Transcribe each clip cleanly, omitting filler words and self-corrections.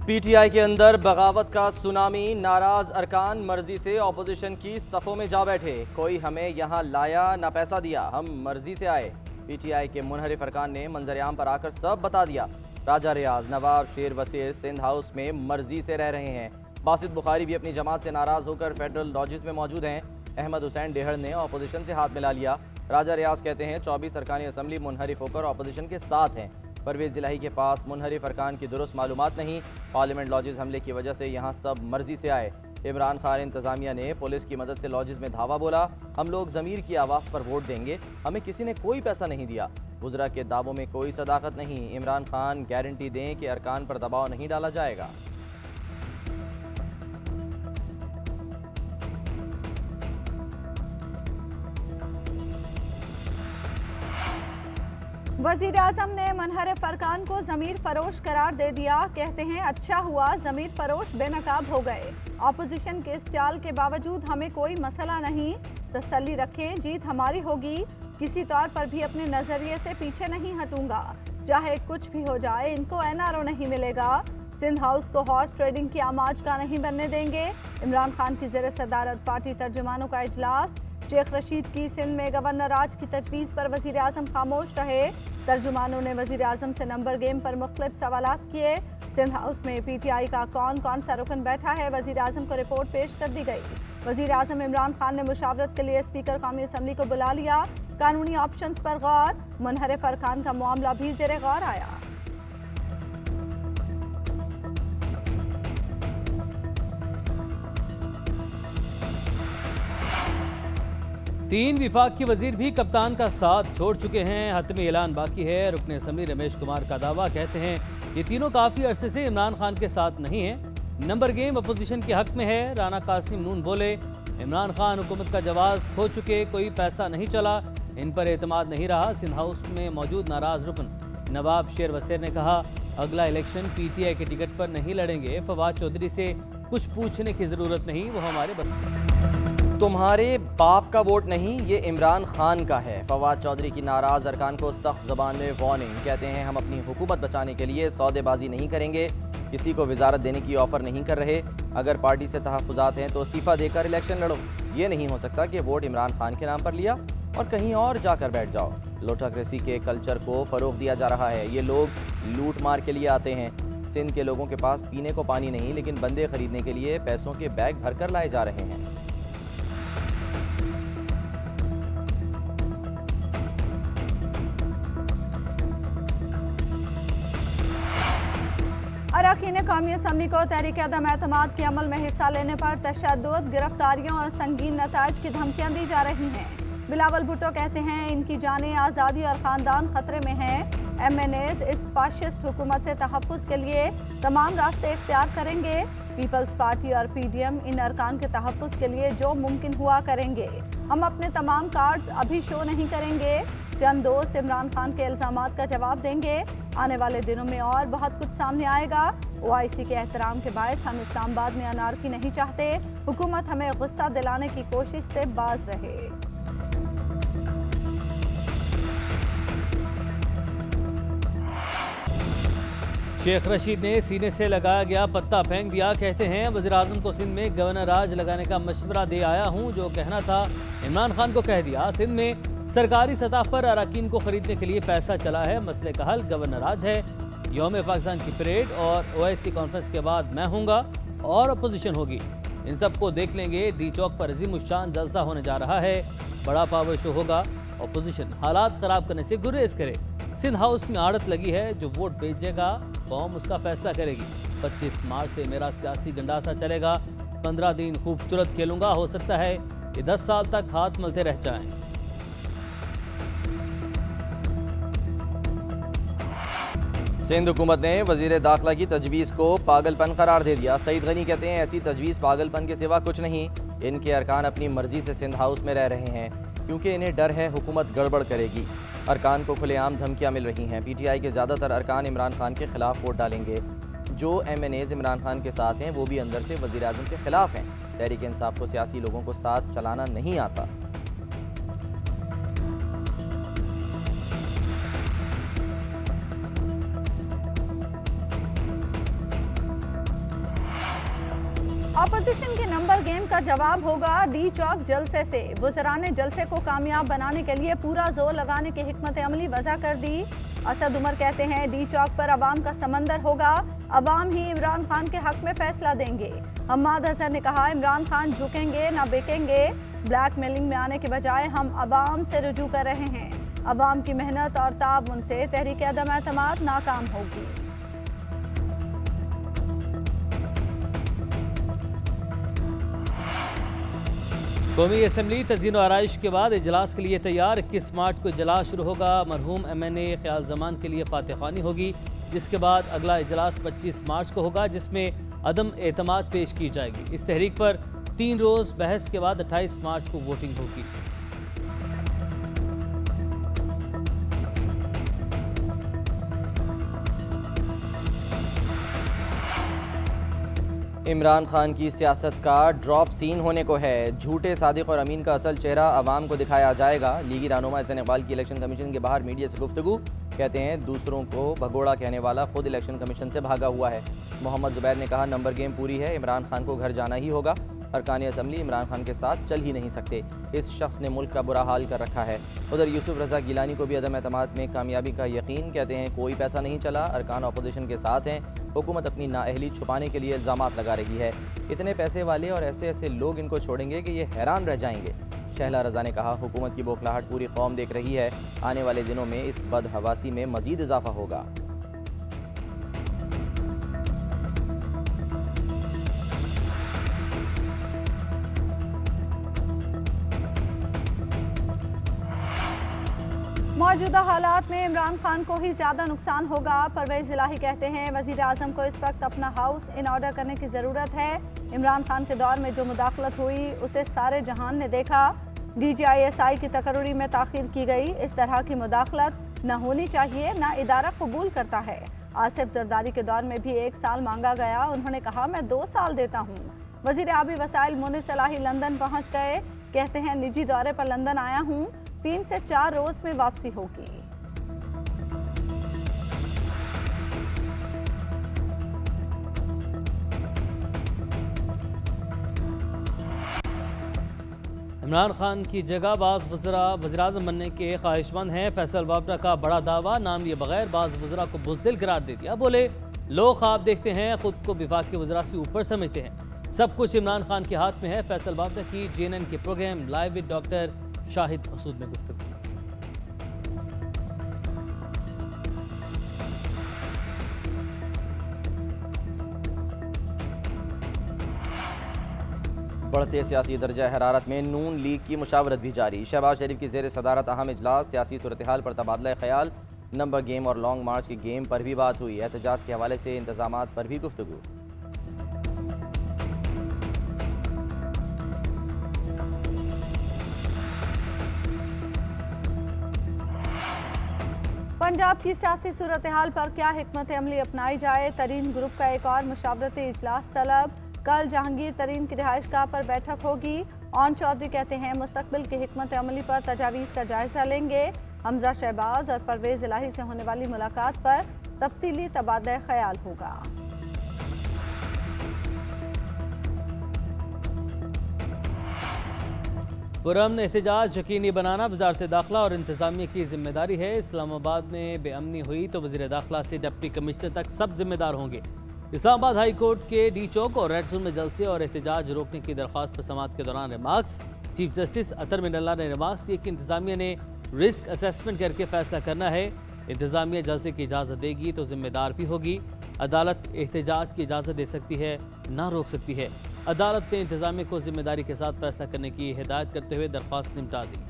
PTI के अंदर बगावत का सुनामी। नाराज अरकान मर्जी से ऑपोजिशन की सफ़ों में जा बैठे। कोई हमें यहाँ लाया ना पैसा दिया, हम मर्जी से आए। पीटीआई के मुनहरिफ अरकान ने मंजरेआम पर आकर सब बता दिया। राजा रियाज, नवाब शेर वसीर सिंध हाउस में मर्जी से रह रहे हैं। बासित बुखारी भी अपनी जमात से नाराज होकर फेडरल लॉजेस में मौजूद हैं। अहमद हुसैन डेहड़ ने ऑपोजिशन से हाथ मिला लिया। राजा रियाज कहते हैं 24 अरकानी असम्बली मुनहरिफ होकर ऑपोजिशन के साथ हैं। परवेज़ इलाही के पास मुनहरिफ अरकान की दुरुस्त मालूमात नहीं। पार्लियामेंट लॉजेस हमले की वजह से यहाँ सब मर्जी से आए। इमरान खान इंतज़ामिया ने पुलिस की मदद से लॉजेस में धावा बोला। हम लोग ज़मीर की आवाज़ पर वोट देंगे, हमें किसी ने कोई पैसा नहीं दिया। वज़रा के दावों में कोई सदाकत नहीं। इमरान खान गारंटी दें कि अरकान पर दबाव नहीं डाला जाएगा। वज़ीर आज़म ने मुनहरिफ अरकान को ज़मीर फरोश करार दे दिया। कहते हैं अच्छा हुआ ज़मीर फरोश बेनकाब हो गए। ऑपोजिशन के इस चाल के बावजूद हमें कोई मसला नहीं। तसल्ली रखें, जीत हमारी होगी। किसी तौर पर भी अपने नज़रिए से पीछे नहीं हटूंगा। चाहे कुछ भी हो जाए, इनको एनआरओ नहीं मिलेगा। सिंध हाउस को हॉर्स ट्रेडिंग की आमाज का नहीं बनने देंगे। इमरान खान की ज़ेर सदारत पार्टी तर्जुमानों का इजलास। शेख रशीद की सिंध में गवर्नर राज की तजवीज़ पर वज़ीर आज़म खामोश रहे। तर्जुमानों ने वज़ीर आज़म से नंबर गेम पर मुख्तलिफ सवालात किए। सिंध हाउस में पीटीआई का कौन कौन सा रुकन बैठा है, वज़ीर आज़म को रिपोर्ट पेश कर दी गई। वज़ीर आज़म इमरान खान ने मुशावरत के लिए स्पीकर कौमी असम्बली को बुला लिया। कानूनी ऑप्शंस पर गौर। मुनहरिफ अरकान का मामला भी ज़ेरे गौर आया। तीन विफाक के वजीर भी कप्तान का साथ छोड़ चुके हैं। हतमी ऐलान बाकी है। रुकन असम्बली रमेश कुमार का दावा। कहते हैं ये तीनों काफ़ी अरसे से इमरान खान के साथ नहीं हैं। नंबर गेम अपोजिशन के हक में है। राना कासिम नून बोले इमरान खान हुकूमत का जवाब खो चुके, कोई पैसा नहीं चला, इन पर एतमाद नहीं रहा। सिंध हाउस में मौजूद नाराज रुकन नवाब शेर वसीर ने कहा अगला इलेक्शन पीटीआई के टिकट पर नहीं लड़ेंगे। फवाद चौधरी से कुछ पूछने की ज़रूरत नहीं, वो हमारे तुम्हारे बाप का वोट नहीं, ये इमरान खान का है। फवाद चौधरी की नाराज अरकान को सख्त ज़बान में वार्निंग। कहते हैं हम अपनी हुकूमत बचाने के लिए सौदेबाजी नहीं करेंगे, किसी को वजारत देने की ऑफ़र नहीं कर रहे। अगर पार्टी से तहफ़्फ़ुज़ात हैं तो इस्तीफ़ा देकर इलेक्शन लड़ो। ये नहीं हो सकता कि वोट इमरान खान के नाम पर लिया और कहीं और जाकर बैठ जाओ। लोटाक्रेसी के कल्चर को फ़रोग़ दिया जा रहा है। ये लोग लूट मार के लिए आते हैं। सिंध के लोगों के पास पीने को पानी नहीं, लेकिन बंदे खरीदने के लिए पैसों के बैग भर कर लाए जा रहे हैं। अरकान कौमी असम्बली को तहरीक अदम एतमाद के अमल में हिस्सा लेने पर तशद्दुद, गिरफ्तारियों और संगीन नताइज की धमकियां दी जा रही हैं। बिलावल भुट्टो कहते हैं इनकी जानें, आज़ादी और ख़ानदान ख़तरे में हैं। MNAs इस फाशिस्ट हुकूमत से तहफ़्फ़ुज़ के लिए तमाम रास्ते इख्तियार करेंगे। पीपल्स पार्टी और PDM इन अरकान के तहफ़्फ़ुज़ के लिए जो मुमकिन हुआ करेंगे। हम अपने तमाम कार्ड्स अभी शो नहीं करेंगे। चंद दोस्त इमरान खान के इल्ज़ामात का जवाब देंगे। आने वाले दिनों में और बहुत कुछ सामने आएगा। OIC के एहतराम के बायस हम इस्लामाबाद में अनारकी नहीं चाहते। हुकूमत हमें गुस्सा दिलाने की कोशिश से बाज रहे। शेख रशीद ने सीने से लगाया गया पत्ता फेंक दिया। कहते हैं वज़ीर आज़म को सिंध में गवर्नर राज लगाने का मशवरा दे आया हूँ। जो कहना था इमरान खान को कह दिया। सिंध में सरकारी सतह पर अरकान को खरीदने के लिए पैसा चला है। मसले का हल गवर्नर राज है। यौम पाकिस्तान की परेड और OIC कॉन्फ्रेंस के बाद मैं हूँगा और अपोजिशन होगी। इन सबको देख लेंगे। डी चौक पर अजीमुशान जलसा होने जा रहा है। बड़ा पावर शो होगा। अपोजिशन हालात ख़राब करने से गुरेज करे। सिंध हाउस में आड़त लगी है। जो वोट भेजेगा कौम उसका फैसला करेगी। 25 मार्च से मेरा सियासी गंडासा चलेगा। 15 दिन खूबसूरत खेलूंगा। हो सकता है कि 10 साल तक हाथ मलते रह जाएं। सिंध हुकूमत ने वज़ीर दाखिला की तजवीज़ को पागलपन करार दे दिया। सईद गनी कहते हैं ऐसी तजवीज़ पागलपन के सिवा कुछ नहीं। इनके अरकान अपनी मर्जी से सिंध हाउस में रह रहे हैं क्योंकि इन्हें डर है हुकूमत गड़बड़ करेगी। अरकान को खुलेआम धमकियां मिल रही हैं। PTI के ज़्यादातर अरकान इमरान खान के खिलाफ वोट डालेंगे। जो MNAs इमरान खान के साथ हैं वो भी अंदर से वज़ीर आज़म के खिलाफ हैं। तहरीक इंसाफ को सियासी लोगों को साथ चलाना नहीं आता। ऑपोजिशन के नंबर गेम का जवाब होगा डी चौक जलसे से। वुज़रा ने जलसे को कामयाब बनाने के लिए पूरा जोर लगाने की हिकमत अमली वज़ा कर दी। असद उमर कहते हैं डी चौक पर अवाम का समंदर होगा, अवाम ही इमरान खान के हक में फैसला देंगे। हम्माद हसन ने कहा इमरान खान झुकेंगे ना बिकेंगे, ब्लैकमेलिंग में आने के बजाय हम अवाम से रुजू कर रहे हैं। अवाम की मेहनत और ताउन से तहरीक अदम एतमाद नाकाम होगी। कौमी असम्बली तज़ीन आराइश के बाद इजलास के लिए तैयार। 21 मार्च को इजलास शुरू होगा। मरहूम MNA ख्याल जमान के लिए फातह ख़्वानी होगी, जिसके बाद अगला इजलास 25 मार्च को होगा, जिसमें अदम एतमाद पेश की जाएगी। इस तहरीक पर 3 रोज़ बहस के बाद 28 मार्च को वोटिंग होगी। इमरान खान की सियासत का ड्रॉप सीन होने को है। झूठे सादिक और अमीन का असल चेहरा अवाम को दिखाया जाएगा। लीगी रहनुमा हसन इकबाल की इलेक्शन कमीशन के बाहर मीडिया से गुफ्तगू। कहते हैं दूसरों को भगोड़ा कहने वाला खुद इलेक्शन कमीशन से भागा हुआ है। मोहम्मद जुबैर ने कहा नंबर गेम पूरी है, इमरान खान को घर जाना ही होगा। अरकान असम्बली इमरान खान के साथ चल ही नहीं सकते, इस शख्स ने मुल्क का बुरा हाल कर रखा है। उधर यूसुफ रजा गिलानी को भी अदम एतमाद में कामयाबी का यकीन। कहते हैं कोई पैसा नहीं चला, अरकान अपोजिशन के साथ हैं, हुकूमत अपनी नाअहली छुपाने के लिए इल्ज़ामात लगा रही है। इतने पैसे वाले और ऐसे ऐसे लोग इनको छोड़ेंगे कि ये हैरान रह जाएंगे। शहला रजा ने कहा हुकूमत की बौखलाहट पूरी कौम देख रही है, आने वाले दिनों में इस बदहवासी में मजीद इजाफा होगा। मौजूदा हालात में इमरान खान को ही ज़्यादा नुकसान होगा। परवेज़ इलाही कहते हैं वज़ीर आज़म को इस वक्त अपना हाउस इन ऑर्डर करने की ज़रूरत है। इमरान खान के दौर में जो मुदाखलत हुई उसे सारे जहान ने देखा। DGISI की तकर्री में ताख़ीर की गई। इस तरह की मुदाखलत न होनी चाहिए, न इदारा कबूल करता है। आसिफ जरदारी के दौर में भी 1 साल मांगा गया, उन्होंने कहा मैं 2 साल देता हूँ। वज़ीर आबी वसाइल मुनिस इलाही लंदन पहुँच गए। कहते हैं निजी दौरे पर लंदन आया हूँ, 3 से 4 रोज में वापसी होगी। इमरान खान की जगह बाज़ वज़रा वज़ीर-ए-आज़म बनने के ख्वाहिशमंद हैं। फैसल बाबरा का बड़ा दावा, नाम लिए बगैर बाज़ वज़रा को बुज़दिल करार दे दिया। बोले लोग ख्वाब देखते हैं, खुद को विफाकी वज़रा से ऊपर समझते हैं, सब कुछ इमरान खान के हाथ में है। फैसल बाबरा की JNN के programme live with doctor Shahid Masood में गुफ्तगू। बढ़ते सियासी दर्जा हरारत में नून लीग की मुशावरत भी जारी। शहबाज शरीफ की ज़ेर सदारत अहम इजलास, सियासी सूरत हाल पर तबादला ख्याल, नंबर गेम और लॉन्ग मार्च के गेम पर भी बात हुई। एहतजाज के हवाले से इंतजामात पर भी गुफ्तगू। पंजाब की सियासी सूरत हाल पर क्या हिकमत अमली अपनाई जाए, तरीन ग्रुप का एक और मुशावरती इजलास तलब। कल जहांगीर तरीन की रिहाइशगाह पर बैठक होगी। ओन चौधरी कहते हैं मुस्तकबिल की हिकमत अमली पर तजावीज़ का जायजा लेंगे। हमजा शहबाज और परवेज़ इलाही से होने वाली मुलाकात पर तफसीली तबादला ख्याल होगा। पुरअमन एहतजाज यकीनी बनाना वजारत दाखिला और इंतजामिया की जिम्मेदारी है। इस्लामाबाद में बेअमनी हुई तो वज़ीर दाखिला से डिप्टी कमिश्नर तक सब जिम्मेदार होंगे। इस्लामाबाद हाई कोर्ट के डी चौक और रेड जोन में जलसे और एहतजाज रोकने की दरख्वास्त पर समाअत के दौरान रिमार्क्स। चीफ जस्टिस अतर मिनल्ला ने रिमार्क्स दिए कि इंतजामिया ने रिस्क असेसमेंट करके फैसला करना है। इंतजामिया जलसे की इजाज़त देगी तो जिम्मेदार भी होगी। अदालत एहतजाज की इजाज़त दे सकती है, ना रोक सकती है। अदालत ने इंतजामिया को जिम्मेदारी के साथ फैसला करने की हिदायत करते हुए दरख्वास्त निपटा दी।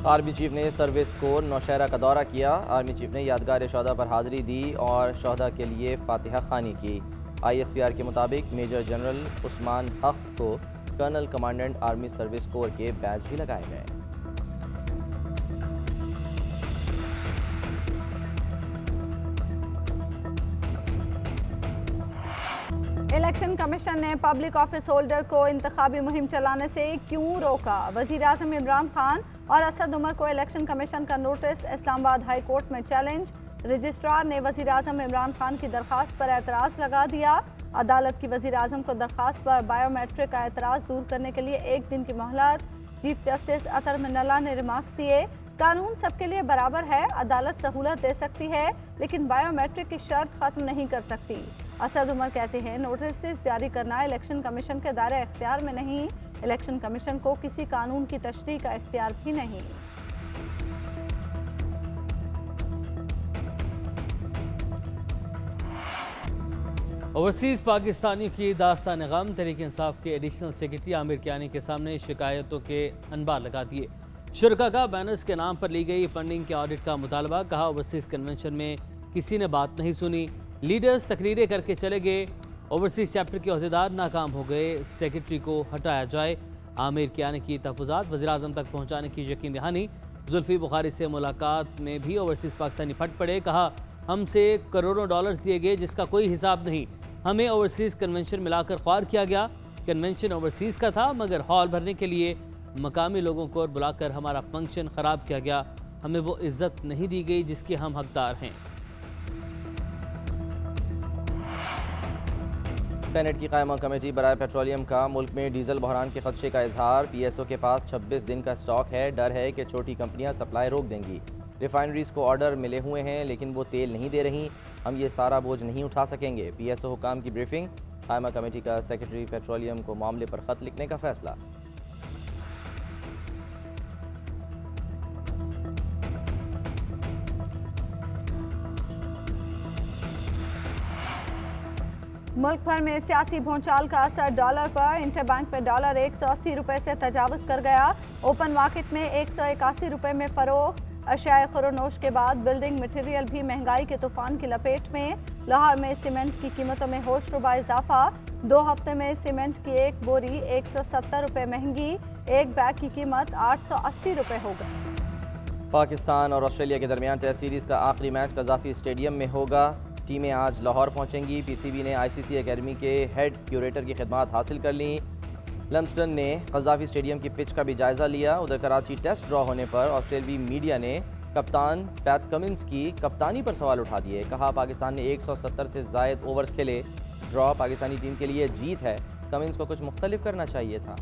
आर्मी चीफ ने सर्विस कोर नौशहरा का दौरा किया। आर्मी चीफ ने यादगार शोहदा पर हाजिरी दी और शोहदा के लिए फातिहा खानी की। ISPR के मुताबिक मेजर जनरल उस्मान हक को colonel commandant army service corps के बैज भी लगाए गए। इलेक्शन कमीशन ने पब्लिक ऑफिस होल्डर को इंतखाबी मुहिम चलाने से क्यों रोका? वजीर आजम इमरान खान और असद उमर को इलेक्शन कमीशन का नोटिस। इस्लामाबाद हाई कोर्ट में चैलेंज। रजिस्ट्रार ने वजीर आजम इमरान खान की दरखास्त पर एतराज़ लगा दिया। अदालत की वजीर आजम को दरखास्त पर बायोमेट्रिक का एतराज़ दूर करने के लिए 1 दिन की मोहलत। चीफ जस्टिस अतर मिन्नल्ला ने रिमार्क्स दिए, कानून सबके लिए बराबर है, अदालत सहूलत दे सकती है लेकिन बायोमेट्रिक की शर्त खत्म नहीं कर सकती। असद उमर कहते हैं, नोटिस जारी करना इलेक्शन कमीशन के दायरे इख्तियार में नहीं, इलेक्शन कमीशन को किसी कानून की तशरीह का इख्तियार भी नहीं। ओवरसीज़ पाकिस्तानियों की दास्तान गम। तहरीक इंसाफ के एडिशनल सेक्रेटरी आमिर कियानी के सामने शिकायतों के अनबार लगा दिए। शुरका का बैनर्स के नाम पर ली गई फंडिंग के ऑडिट का मुतालबा। कहा, ओवरसीज़ कन्वेंशन में किसी ने बात नहीं सुनी, लीडर्स तकरीरें करके चले गए, ओवरसीज़ चैप्टर के अहदेदार नाकाम हो गए, सेक्रेटरी को हटाया जाए। आमिर कियानी की तहफ़्फ़ुज़ात वज़ीर आज़म तक पहुँचाने की यकीन दहानी। जुल्फ़ी बुखारी से मुलाकात में भी ओवरसीज़ पाकिस्तानी फट पड़े। कहा, हमसे करोड़ों डॉलर्स दिए गए जिसका कोई हिसाब नहीं, हमें ओवरसीज़ कन्वेंशन मिलाकर ख्वार किया गया। कन्वेंशन ओवरसीज़ का था मगर हॉल भरने के लिए मकामी लोगों को बुलाकर हमारा फंक्शन ख़राब किया गया, हमें वो इज्जत नहीं दी गई जिसके हम हकदार हैं। सेनेट की कायमा कमेटी बराए पेट्रोलियम का मुल्क में डीजल बहरान के खदशे का इजहार। पीएसओ के पास 26 दिन का स्टॉक है, डर है कि छोटी कंपनियां सप्लाई रोक देंगी। रिफाइनरीज को ऑर्डर मिले हुए हैं लेकिन वो तेल नहीं दे रही, हम ये सारा बोझ नहीं उठा सकेंगे। पीएसओ हुकाम की ब्रीफिंग। कायमा कमेटी का सेक्रेटरी पेट्रोलियम को मामले पर खत लिखने का फैसला। मुल्क भर में सियासी भूचाल का असर डॉलर पर। इंटरबैंक पे डॉलर 180 रुपये से तजावुज़ कर गया। ओपन मार्केट में 181 रुपये में फ़रोख्त। अशियाए खुरोनोश के बाद बिल्डिंग मटेरियल भी महंगाई के तूफान की लपेट में। लाहौर में सीमेंट की कीमतों में होश रुबा इजाफा। 2 हफ्ते में सीमेंट की एक बोरी 170 रुपये महंगी। एक बैग की कीमत 880 रुपये हो गई। पाकिस्तान और ऑस्ट्रेलिया के दरमियान टेस्ट सीरीज़ का आखिरी मैच कज़ाफ़ी स्टेडियम में होगा। टीमें आज लाहौर पहुंचेंगी। पीसीबी ने आईसीसी एकेडमी के हेड क्यूरेटर की खिदमात हासिल कर ली। लम्सडन ने कज़ाफ़ी स्टेडियम की पिच का भी जायज़ा लिया। उधर कराची टेस्ट ड्रॉ होने पर ऑस्ट्रेलियाई मीडिया ने कप्तान पैट कमिंस की कप्तानी पर सवाल उठा दिए। कहा, पाकिस्तान ने 170 से ज़ायद ओवर्स खेले, ड्रॉ पाकिस्तानी टीम के लिए जीत है, कमिंस को कुछ मुख्तलिफ करना चाहिए था।